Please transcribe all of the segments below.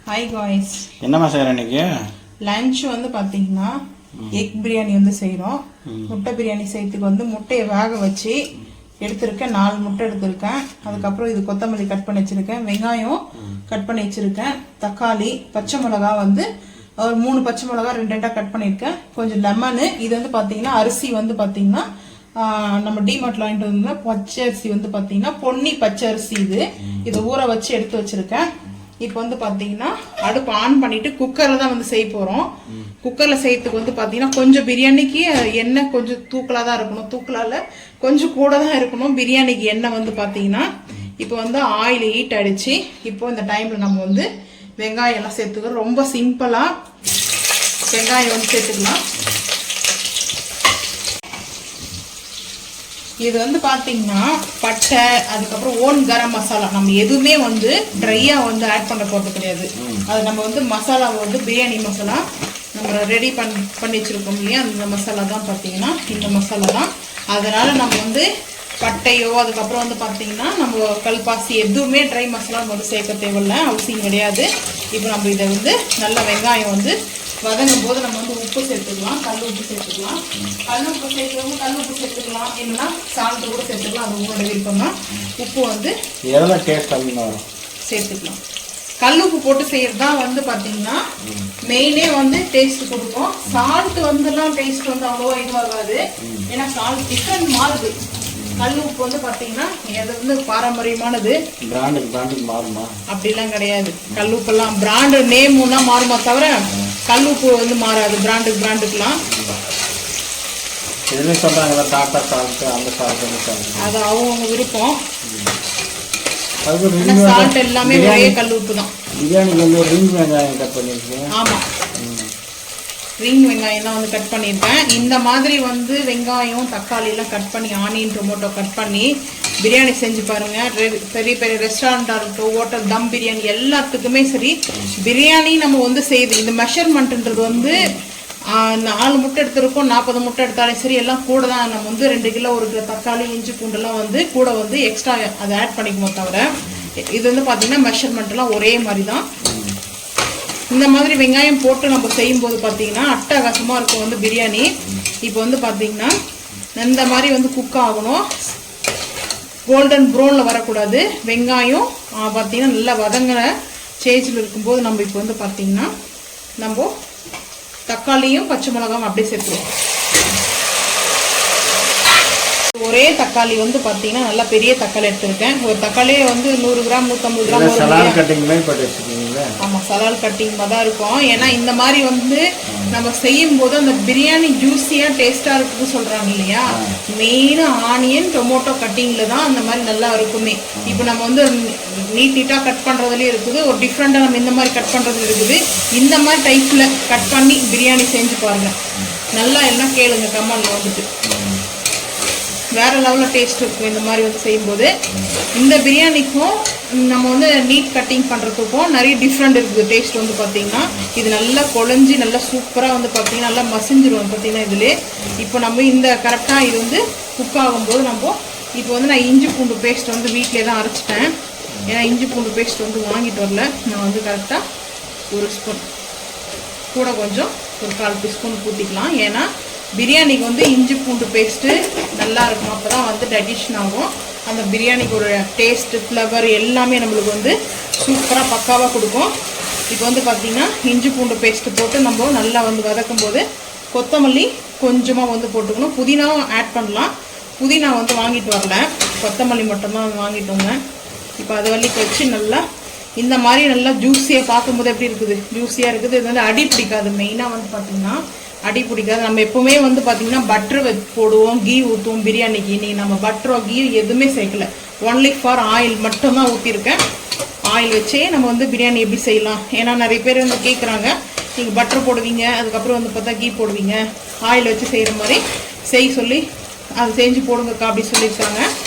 Hi guys, என்னம்மா செய்யற இன்னைக்கு? லஞ்ச் வந்து பாத்தீங்கன்னா எக் பிரியாணி வந்து செய்யறோம். முட்டை பிரியாணி செய்யறதுக்கு வந்து முட்டையை வேக வச்சு எடுத்திருக்கேன். 4 முட்டை எடுத்திருக்கேன். அதுக்கப்புறம் இது கொத்தமல்லி கட் பண்ணி வச்சிருக்கேன், வெங்காயம் கட் பண்ணி வச்சிருக்கேன், தக்காளி, பச்சை மிளகா வந்து ஒரு 3 பச்சை மிளகா 2 கட் பண்ணியிருக்கேன், கொஞ்சம் லெமனு. இது வந்து பாத்தீங்கன்னா அரிசி வந்து பாத்தீங்கன்னா நம்ம டிமார்ட்ல வாங்கிட்டு வந்து பச்சை அரிசி வந்து பாத்தீங்கன்னா பொன்னி பச்சை அரிசி. இதை ஊற வச்சு எடுத்து வச்சிருக்கேன். இப்போ வந்து பாத்தீங்கன்னா அடுப்பு ஆன் பண்ணிட்டு குக்கர்ல தான் வந்து செய்ய போறோம். குக்கர்ல செய்யறதுக்கு வந்து பாத்தீங்கன்னா கொஞ்சம் பிரியாணிக்கு எண்ணெய் கொஞ்சம் தூக்கலா தான் இருக்கணும், தூக்கலால கொஞ்சம் கூட தான் இருக்கணும் பிரியாணிக்கு எண்ணெய் வந்து பாத்தீங்கன்னா. இப்போ வந்து ஆயில் ஹீட் அடிச்சு இப்போ இந்த டைம்ல நம்ம வந்து வெங்காயம் எல்லாம் சேர்த்துக்கிறோம். ரொம்ப சிம்பிளா வெங்காயம் வந்து சேர்த்துக்கலாம். இது வந்து பாத்தீங்கன்னா பட்டை, அதுக்கப்புறம் ஓன் கரம் மசாலா. நம்ம எதுவுமே வந்து ட்ரையா வந்து ஆட் பண்ண போறது கிடையாது. அது நம்ம வந்து மசாலா வந்து பிரியாணி மசாலா நம்ம ரெடி பண்ணி வச்சிருக்கோம் இல்லையா, அந்த மசாலா தான் பாத்தீங்கன்னா இந்த மசாலா தான். அதனால நம்ம வந்து பட்டையோ அதுக்கப்புறம் வந்து பாத்தீங்கன்னா நம்ம கல்பாசி எதுவுமே ட்ரை மசாலா நம்ம வந்து சேர்க்க தேவையில்லை, அவசியம் கிடையாது. இப்போ நம்ம இதை வந்து நல்ல வெங்காயம் வந்து வதங்கும் போது நம்ம வந்து உப்பு சேர்த்துக்கலாம், கல் உப்பு சேர்த்துக்கலாம். கல் உப்பு சேர்த்துக்கணும், கல் உப்பு சேர்த்துக்கலாம், இல்லைன்னா சால்ட்டு கூட சேர்த்துக்கலாம், அது உங்களோட விருப்பமா. உப்பு வந்து சேர்த்துக்கலாம். கல் உப்பு போட்டு செய்யறது தான் வந்து பாத்தீங்கன்னா மெயினே வந்து டேஸ்ட் கொடுக்கும். சால்ட் வந்துலாம் டேஸ்ட் வந்து அவ்வளோவா இதுவாகாது, ஏன்னா சால்ட் டிஃப்ரெண்ட் மாறுது. கல் உப்பு வந்து பாத்தீங்கன்னா அது வந்து பாரம்பரியமானது, மாறுமா அப்படிலாம் கிடையாது. கல் உப்பெல்லாம் பிராண்டு நேம்னா மாறுமா தவிர கல் உப்பு வந்து மாறாது பிராண்டுக்கெல்லாம். அது அவங்க விருப்பம். சால்ட் எல்லாமே ஒரே கல் உப்பு தான். ஆமா, ரிங் வெங்காயம் தான் வந்து கட் பண்ணியிருக்கேன். இந்த மாதிரி வந்து வெங்காயம் தக்காளி எல்லாம் கட் பண்ணி, ஆனியன் டொமேட்டோ கட் பண்ணி பிரியாணி செஞ்சு பாருங்க. பெரிய பெரிய ரெஸ்டாரண்டா இருக்கட்டும், ஹோட்டல், தம் பிரியாணி எல்லாத்துக்குமே சரி, பிரியாணி நம்ம வந்து செய்யுது. இந்த மெஷர்மெண்ட்ன்றது வந்து 4 முட்டை எடுத்திருக்கோம், 40 முட்டை எடுத்தாலும் சரி எல்லாம் கூட தான். நம்ம வந்து 2 கிலோ 1 கிலோ தக்காளி, இஞ்சி பூண்டெல்லாம் வந்து கூட வந்து எக்ஸ்ட்ரா அதை ஆட் பண்ணிக்குவோம் தவிர இது வந்து பார்த்தீங்கன்னா மெஷர்மெண்ட் எல்லாம் ஒரே மாதிரி தான். இந்த மாதிரி வெங்காயம் போட்டு நம்ம செய்யும்போது பார்த்தீங்கன்னா அட்டகாசமாக இருக்கும் வந்து பிரியாணி. இப்போ வந்து பார்த்தீங்கன்னா இந்த மாதிரி வந்து குக் ஆகணும், கோல்டன் ப்ரௌனில் வரக்கூடாது. வெங்காயம் பார்த்தீங்கன்னா நல்லா வதங்கின ஸ்டேஜில் இருக்கும்போது நம்ம இப்போ வந்து பார்த்தீங்கன்னா நம்ம தக்காளியும் பச்சை மிளகாயும் அப்படியே சேர்த்துருவோம். ஒரே தக்காளி வந்து பாத்தீங்கன்னா நல்லா பெரிய தக்காளி எடுத்திருக்கேன். ஒரு தக்காளியே வந்து 100 கிராம் 150 கிராம். ஆமா, சலால் கட்டிங் தான் இருக்கும். ஏன்னா இந்த மாதிரி வந்து நம்ம செய்யும் போது அந்த பிரியாணி ஜூஸியா டேஸ்டா இருக்குன்னு சொல்றாங்க இல்லையா, மெயின் ஆனியன் டொமேட்டோ கட்டிங்ல தான் அந்த மாதிரி நல்லா இருக்குமே. இப்போ நம்ம வந்து நீட்டா கட் பண்றதுலயே இருக்குது, ஒரு டிஃப்ரெண்டா நம்ம இந்த மாதிரி கட் பண்றது இருக்குது. இந்த மாதிரி டைப்ல கட் பண்ணி பிரியாணி செஞ்சு பாருங்க, நல்லா எல்லாம் கேளுங்க கமெண்ட்ல வந்துட்டு. வேற லெவலில் டேஸ்ட் இருக்கும் இந்த மாதிரி வந்து செய்யும்போது. இந்த பிரியாணிக்கும் நம்ம வந்து நீட் கட்டிங் பண்ணுறதுக்கும் நிறைய டிஃப்ரெண்ட் இருக்குது டேஸ்ட் வந்து பார்த்தீங்கன்னா. இது நல்லா குழஞ்சி நல்லா சூப்பராக வந்து பார்த்தீங்கன்னா நல்லா மசிஞ்சிரும் பார்த்தீங்கன்னா இதுலேயே. இப்போ நம்ம இந்த கரெக்டாக இது வந்து குக் ஆகும்போது நம்ம இப்போ வந்து நான் இஞ்சி பூண்டு பேஸ்ட் வந்து வீட்டிலே தான் அரைச்சிட்டேன். ஏன்னா இஞ்சி பூண்டு பேஸ்ட் வந்து வாங்கிட்டு வரல. நான் வந்து கரெக்டாக 1 ஸ்பூன் கூட கொஞ்சம் ஒரு 1/4 டீஸ்பூன் ஊற்றிக்கலாம். ஏன்னா பிரியாணிக்கு வந்து இஞ்சி பூண்டு பேஸ்ட்டு நல்லா இருக்கும், அப்போ தான் வந்து டைஜஷன் ஆகும். அந்த பிரியாணிக்கு ஒரு டேஸ்ட்டு, ஃப்ளவர் எல்லாமே நம்மளுக்கு வந்து சூப்பராக பக்காவாக கொடுக்கும். இப்போ வந்து பார்த்திங்கன்னா இஞ்சி பூண்டு பேஸ்ட்டு போட்டு நம்ம நல்லா வந்து வதக்கும் போது கொத்தமல்லி கொஞ்சமாக வந்து போட்டுக்கணும். புதினாவும் ஆட் பண்ணலாம். புதினா வந்து வாங்கிட்டு வரல, கொத்தமல்லி மட்டும்தான் வாங்கிட்டு வந்தேன். இப்போ அதை வள்ளிக்கு வச்சு நல்லா இந்த மாதிரி நல்லா ஜூஸியாக பார்க்கும்போது எப்படி இருக்குது, ஜூஸியாக இருக்குது. இது வந்து அடி பிடிக்காது. மெயினாக வந்து பார்த்திங்கன்னா அடி பிடிக்காது. நம்ம எப்பவுமே வந்து பார்த்தீங்கன்னா பட்டர் போடுவோம், கீ ஊற்றுவோம் பிரியாணிக்கு. இன்னைக்கு நம்ம பட்டரோ கீ எதுவுமே சேர்க்கல, ஒன்லி ஃபார் ஆயில் மட்டும்தான் ஊற்றிருக்கேன். ஆயில் வச்சே நம்ம வந்து பிரியாணி எப்படி செய்யலாம். ஏன்னா நிறைய பேர் வந்து கேட்குறாங்க, நீங்கள் பட்டர் போடுவீங்க, அதுக்கப்புறம் வந்து பார்த்தா கீ போடுவீங்க, ஆயில் வச்சு செய்கிற மாதிரி செய்ய சொல்லி அது செஞ்சு போடுங்கக்கா அப்படி சொல்லியிருக்காங்க,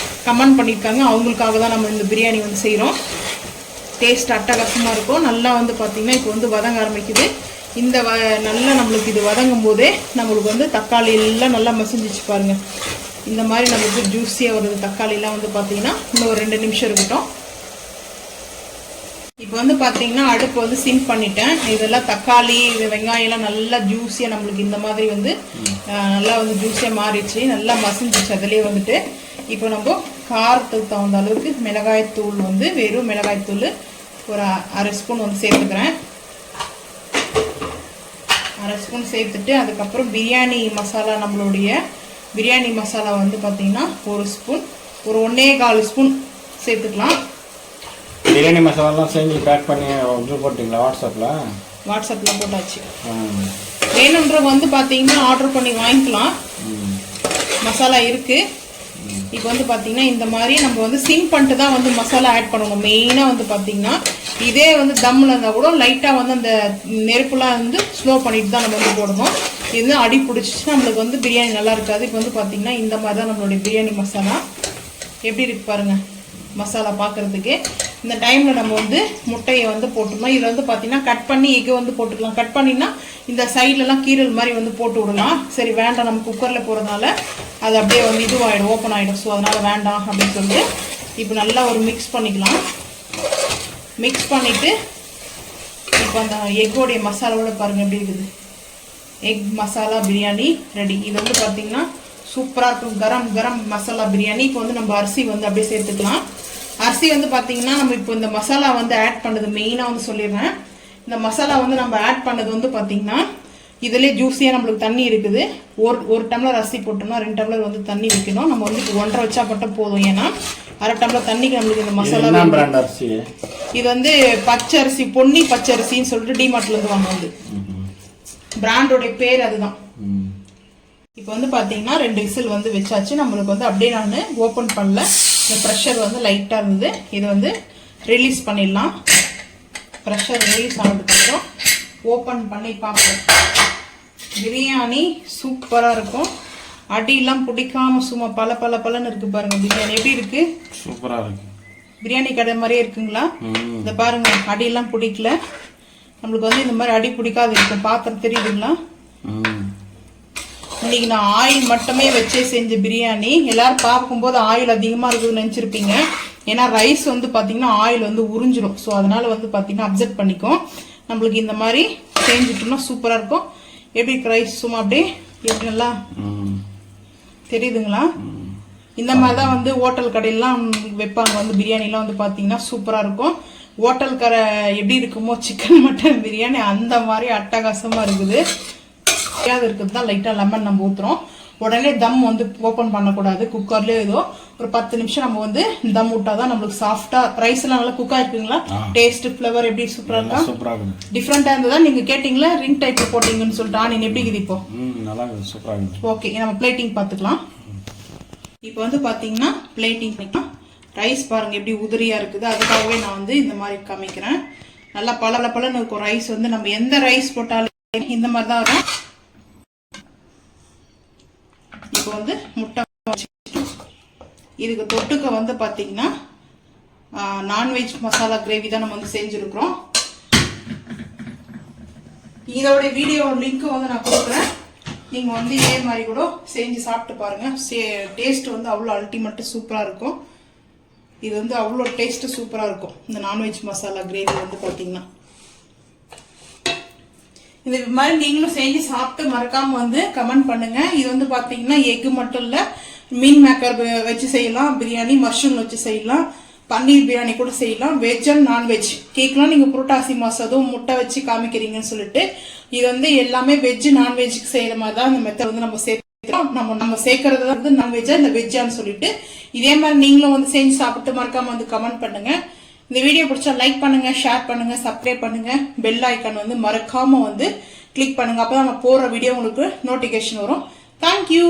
கமெண்ட் பண்ணியிருக்காங்க. அவங்களுக்காக தான் நம்ம இந்த பிரியாணி வந்து செய்கிறோம். டேஸ்ட் அட்டகாசமாக இருக்கும். நல்லா வந்து பார்த்திங்கன்னா இப்போ வந்து வதங்க ஆரம்பிக்குது. இந்த நல்லா நம்மளுக்கு இது வதங்கும் போதே நம்மளுக்கு வந்து தக்காளி எல்லாம் நல்லா மசிஞ்சிச்சு பாருங்க. இந்த மாதிரி நம்மளுக்கு ஜூஸியாக வருது. தக்காளிலாம் வந்து பார்த்தீங்கன்னா இன்னும் ஒரு 2 நிமிஷம் இருக்கட்டும். இப்போ இப்போ வந்து பார்த்தீங்கன்னா அடுப்பு வந்து சிம் பண்ணிட்டேன். இதெல்லாம் தக்காளி வெங்காயம் எல்லாம் நல்லா ஜூஸியாக நம்மளுக்கு இந்த மாதிரி வந்து நல்லா வந்து ஜூஸியாக மாறிடுச்சு, நல்லா மசிஞ்சிச்சு அதிலே வந்துட்டு. இப்போ நம்ம காரத்துக்கு தகுந்த அளவுக்கு மிளகாய்த்தூள் வந்து வெறும் மிளகாய்த்தூள் ஒரு 1/2 ஸ்பூன் வந்து சேர்த்துக்கிறேன். 1/2 ஸ்பூன் சேர்த்துட்டு அதுக்கப்புறம் பிரியாணி மசாலா, நம்மளுடைய பிரியாணி மசாலா வந்து பார்த்தீங்கன்னா 1 ஸ்பூன், ஒரு 1.25 ஸ்பூன் சேர்த்துக்கலாம். பிரியாணி மசாலாலாம் செஞ்சு பேக் பண்ணி போட்டிங்களா வாட்ஸ்அப்பில் போட்டாச்சு. வேணுன்ற வந்து பார்த்தீங்கன்னா ஆர்டர் பண்ணி வாங்கிக்கலாம், மசாலா இருக்குது. இப்போ வந்து பார்த்தீங்கன்னா இந்த மாதிரி நம்ம வந்து சிம் பண்ணிட்டு தான் வந்து மசாலா ஆட் பண்ணணும். மெயினாக வந்து பார்த்தீங்கன்னா இதே வந்து தம்மில் இருந்தால் கூட லைட்டாக வந்து அந்த நெருப்புலாம் வந்து ஸ்லோ பண்ணிட்டு தான் நம்ம வந்து போடணும். இது வந்து அடி பிடிச்சிச்சு நம்மளுக்கு வந்து பிரியாணி நல்லா இருக்காது. இப்போ வந்து பார்த்தீங்கன்னா இந்த மாதிரி தான் நம்மளுடைய பிரியாணி மசாலா எப்படி இருக்கு பாருங்கள், மசாலா பார்க்குறதுக்கு. இந்த டைமில் நம்ம வந்து முட்டையை வந்து போட்டுக்கணும். இதில் வந்து பார்த்தீங்கன்னா கட் பண்ணி எக்கு வந்து போட்டுக்கலாம். கட் பண்ணினா இந்த சைட்லலாம் கீரல் மாதிரி வந்து போட்டு விடலாம். சரி வேண்டாம், நம்ம குக்கரில் போகிறதுனால அது அப்படியே வந்து இதுவாகிடும், ஓப்பன் ஆகிடும். ஸோ அதனால் வேண்டாம் அப்படின்னு சொல்லிட்டு இப்போ நல்லா ஒரு மிக்ஸ் பண்ணிக்கலாம். மிக்ஸ் பண்ணிவிட்டு இப்போ அந்த எக்கோடைய மசாலாவோட பாருங்கள் எப்படி இருக்குது. Egg masala biryani ready. இது வந்து பார்த்தீங்கன்னா சூப்பராக இருக்கும், கரம் கரம் மசாலா பிரியாணி. இப்போ வந்து நம்ம அரிசி வந்து அப்படியே சேர்த்துக்கலாம். அரிசி வந்து பார்த்தீங்கன்னா நம்ம இப்போ இந்த மசாலா வந்து ஆட் பண்ணது மெயினாக வந்து சொல்லிடுறேன். இந்த மசாலா வந்து நம்ம ஆட் பண்ணது வந்து பார்த்தீங்கன்னா இதிலே ஜூஸியாக நம்மளுக்கு தண்ணி இருக்குது. ஒரு டம்ளர் அரிசி போட்டோம்னா 2 டம்ளர் வந்து தண்ணி வைக்கணும். நம்ம வந்து இப்போ 1.5 வச்சா மட்டும் போதும். ஏன்னா 1/2 டம்ளர் தண்ணிக்கு நம்மளுக்கு இந்த மசாலா. இது வந்து பச்சை அரிசி, பொன்னி பச்சை அரிசின்னு சொல்லிட்டு டிமார்ட்லேருந்து வாங்குவது, பிராண்டோடைய பேர் அதுதான். இப்போ வந்து பார்த்தீங்கன்னா 2 விசில் வந்து வச்சாச்சு. நம்மளுக்கு வந்து அப்படியே நான் ஓப்பன் பண்ணல, இந்த ப்ரெஷர் வந்து லைட்டாக இருந்தது. இது வந்து ரிலீஸ் பண்ணிடலாம். ப்ரெஷர் ரிலீஸ் ஆனதுக்கப்புறம் ஓப்பன் பண்ணி பார்ப்போம். பிரியாணி சூப்பராக இருக்கும், அடியெல்லாம் பிடிக்காம சும்மா பலன்னு இருக்கு பாருங்க. பிரியாணி எப்படி இருக்கு? சூப்பராக இருக்கு. பிரியாணி கடை மாதிரியே இருக்குங்களா? இந்த பாருங்க, அடியெல்லாம் பிடிக்கல. நம்மளுக்கு வந்து இந்த மாதிரி அடி பிடிக்காது இருக்கும். பாத்திரம் தெரியுதுங்களா? இன்னைக்கு நான் ஆயில் மட்டுமே வச்சே செஞ்ச பிரியாணி. எல்லாரும் பார்க்கும்போது ஆயில் அதிகமாக இருக்குதுன்னு நினச்சிருப்பீங்க. ஏன்னா ரைஸ் வந்து பார்த்தீங்கன்னா ஆயில் வந்து உறிஞ்சிடும். ஸோ அதனால வந்து பார்த்தீங்கன்னா அப்செட் பண்ணிக்கும். நம்மளுக்கு இந்த மாதிரி செஞ்சுட்டோம்னா சூப்பராக இருக்கும். எப்படி ரைஸ் சும்மா அப்படியே எப்படி நல்லா தெரியுதுங்களா? இந்த மாதிரி தான் வந்து ஹோட்டல் கடையெல்லாம் வைப்பாங்க. வந்து பிரியாணிலாம் வந்து பார்த்தீங்கன்னா சூப்பராக இருக்கும். ஹோட்டல் கடை எப்படி இருக்குமோ சிக்கன் மட்டன் பிரியாணி அந்த மாதிரி அட்டகாசமாக இருக்குது. இருக்கிறது தான் லைட்டாக லெமன் நம்ம ஊற்றுறோம். உடனே தம் வந்து ஓப்பன் பண்ணக்கூடாது. குக்கர்லேயே ஏதோ ஒரு 10 நிமிஷம் நம்ம வந்து தம் விட்டா தான் நம்மளுக்கு சாஃப்டாக ரைஸ் எல்லாம் நல்லா குக் ஆயிருக்குங்களா? டேஸ்ட் ஃப்ளவர் எப்படி சூப்பராக இருக்கா? டிஃப்ரெண்டாக இருந்ததா? நீங்கள் கேட்டிங்களா ரிங் டைப் போட்டிங்கன்னு சொல்லிட்டு. ஆனியன் எப்படி இருக்குது இப்போ? நல்லா சூப்பராக. ஓகே, நம்ம பிளேட்டிங் பார்த்துக்கலாம். இப்போ வந்து பார்த்தீங்கன்னா பிளேட்டிங் பண்ணிக்கலாம். ரைஸ் பாருங்கள் எப்படி உதிரியாக இருக்குது. அதுக்காகவே நான் வந்து இந்த மாதிரி காமிக்கிறேன். நல்லா பலன்னு இருக்கும் ரைஸ். வந்து நம்ம எந்த ரைஸ் போட்டாலும் இந்த மாதிரி தான் வரும். இப்போ வந்து முட்டை இதுக்கு தொட்டுக்க வந்து பார்த்தீங்கன்னா நான்வெஜ் மசாலா கிரேவி தான் நம்ம வந்து செஞ்சுருக்கிறோம். இதோட வீடியோ லிங்க் வந்து நான் கொடுக்குறேன். நீங்கள் வந்து இதே மாதிரி கூட செஞ்சு சாப்பிட்டு பாருங்கள். டேஸ்ட் வந்து அவ்வளோ அல்டிமேட்டு சூப்பராக இருக்கும். இது வந்து அவ்வளோ டேஸ்ட்டு சூப்பராக இருக்கும். இந்த நான்வெஜ் மசாலா கிரேவி வந்து பார்த்தீங்கன்னா இந்த மாதிரி நீங்களும் செஞ்சு சாப்பிட்டு மறக்காம வந்து கமெண்ட் பண்ணுங்க. இது வந்து பாத்தீங்கன்னா எக்கு மட்டும் இல்ல, மீன் மேக்கர் வச்சு செய்யலாம், பிரியாணி மஷ்ரூம் வச்சு செய்யலாம், பன்னீர் பிரியாணி கூட செய்யலாம். வெஜ் அண்ட் நான்வெஜ் கேட்கலாம். நீங்க புரோட்டாசி மசாதும் முட்டை வச்சு காமிக்கிறீங்கன்னு சொல்லிட்டு இது வந்து எல்லாமே வெஜ் நான்வெஜ்க்கு செய்யற மாதிரி தான் இந்த மெத்தட் வந்து நம்ம சேர்க்கிறோம். நம்ம சேர்க்கறது வந்து நான்வெஜ்ஜா இந்த வெஜ்ஜான்னு சொல்லிட்டு இதே மாதிரி நீங்களும் வந்து செஞ்சு சாப்பிட்டு மறக்காம வந்து கமெண்ட் பண்ணுங்க. இந்த வீடியோ பிடிச்சா லைக் பண்ணுங்க, ஷேர் பண்ணுங்க, சப்ஸ்கிரைப் பண்ணுங்க, பெல் ஐக்கான் வந்து மறக்காம வந்து கிளிக் பண்ணுங்க. அப்பதான் நம்ம போடுற வீடியோ உங்களுக்கு நோட்டிபிகேஷன் வரும். தேங்க்யூ.